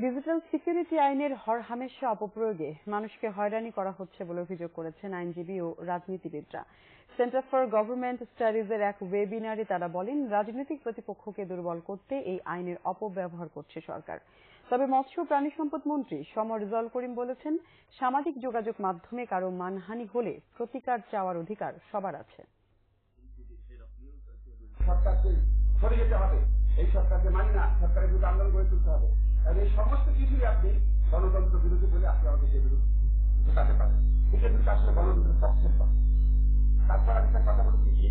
Digital security আইনের হরহামেশা অপপ্রয়োগে মানুষকে হয়রানি করা হচ্ছে বলে অভিযোগ করেছেন আইনজীবী ও রাজনীতিবিদরা। সেন্টার ফর গভর্নমেন্ট স্টাডিজের এক ওয়েবিনারে তারা বলেন, রাজনৈতিক প্রতিপক্ষকে দুর্বল করতে এই আইনের অপব্যবহার করছে সরকার। তবে মৎস্য ও প্রাণী সম্পদ মন্ত্রী রেজাউল করিম বলেছেন, সামাজিক যোগাযোগ মাধ্যমে কারো মানহানি হলে প্রতিকার চাওয়ার অধিকার সবার আছে। সরকারকে সরে যেতে হবে, এই সরকারকে মানি না, সরকারের বিরুদ্ধে আন্দোলন গড়ে তুলতে হবে। আর এই সমস্ত কিছুই আপনি গণতন্ত্র বিরোধী বলে আপনি আমাদের বোঝাতে পারেন। এটা কিন্তু আসলে গণতন্ত্রের পক্ষের পক্ষে। তারপর আমি একটা কথা বলছি, সে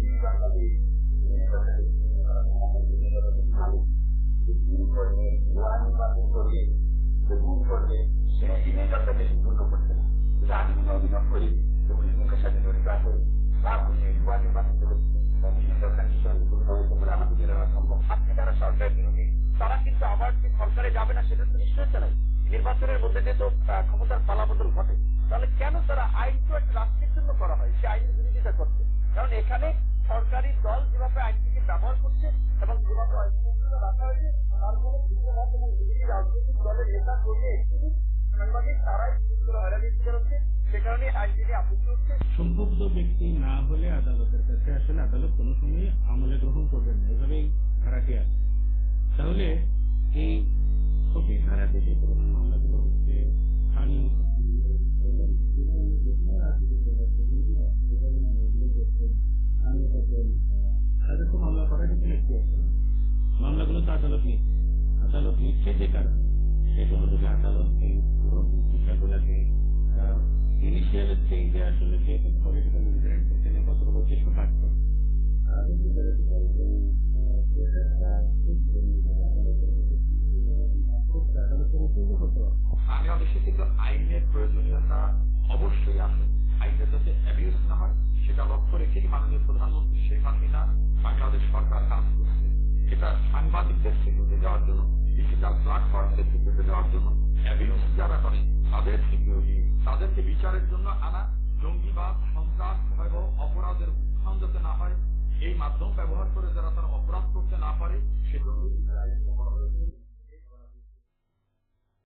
ইমেজটা বেশি পূর্ণ করছে না। কিন্তু আমি যদি অভিযোগ করি উনি মুখের সাথে জড়িত আছে বা উনি নির্বাচন করেছেন, আমাদের জেনে সম্ভব। আজকে যারা সরকার বিরোধী তারা কিন্তু আবার সরকারে যাবে না সেটা তো নিশ্চয় চালাই। নির্বাচনের মধ্যে দিয়ে তো ক্ষমতার পালাবদল ঘটে, তাহলে কেন তারা আইন তো একটা রাষ্ট্রের জন্য করা হয়, সে আইনের বিরোধিতা করছে? কারণ এখানে সরকারি দল যেভাবে আইনটিকে ব্যবহার করছে এবং যেভাবে আইনগুলো রাখা হয়েছে, তার ফলে এবং বিভিন্ন রাজনৈতিক দলের নেতা কর্মী সাংবাদিক তারাই হয়রানির শিকার হচ্ছে। সে কারণে আইনজীবী আপত্তি হচ্ছে। সম্পৃক্ত ব্যক্তি না হলে আদালতের কাছে আসলে আদালত কোনো সময় আমলে গ্রহণ করবেন না, এভাবেই ধারাটি আছে। তাহলে এই সঠিক ধারা থেকে মামলাগুলো হচ্ছে স্থানীয় তাদের তো মামলা করার জন্য একটি আছে। মামলাগুলো তো আদালত নিচ্ছে যে কারণে সেগুলো যদি আদালত এই পুরো বিষয়গুলোকে ইনিশিয়াল স্টেজে আসলে যে পলিটিক্যাল ইন্টারেস্টের কতগুলো চেষ্টা পাচ্ছে বাংলাদেশে কিন্তু আইনের প্রয়োজনীয়তা অবশ্যই আছে। আইনের যাতে অ্যাবিউজ না হয় সেটা লক্ষ্য রেখেই মাননীয় প্রধানমন্ত্রী শেখ হাসিনা বাংলাদেশ সরকার কাজ করছে। এটা সাংবাদিকদের সিকিউরিটি দেওয়ার জন্য, ডিজিটাল প্ল্যাটফর্মদের সিকিউরিটি দেওয়ার জন্য, অ্যাবিউজ যারা করে তাদের সিকিউরিটি, তাদেরকে বিচারের জন্য আনা, জঙ্গিবাদ, সন্ত্রাস, ভয়াবহ অপরাধের উত্থান যাতে না হয়, এই মাধ্যম ব্যবহার করে যারা তারা অপরাধ করতে না পারে সেজন্য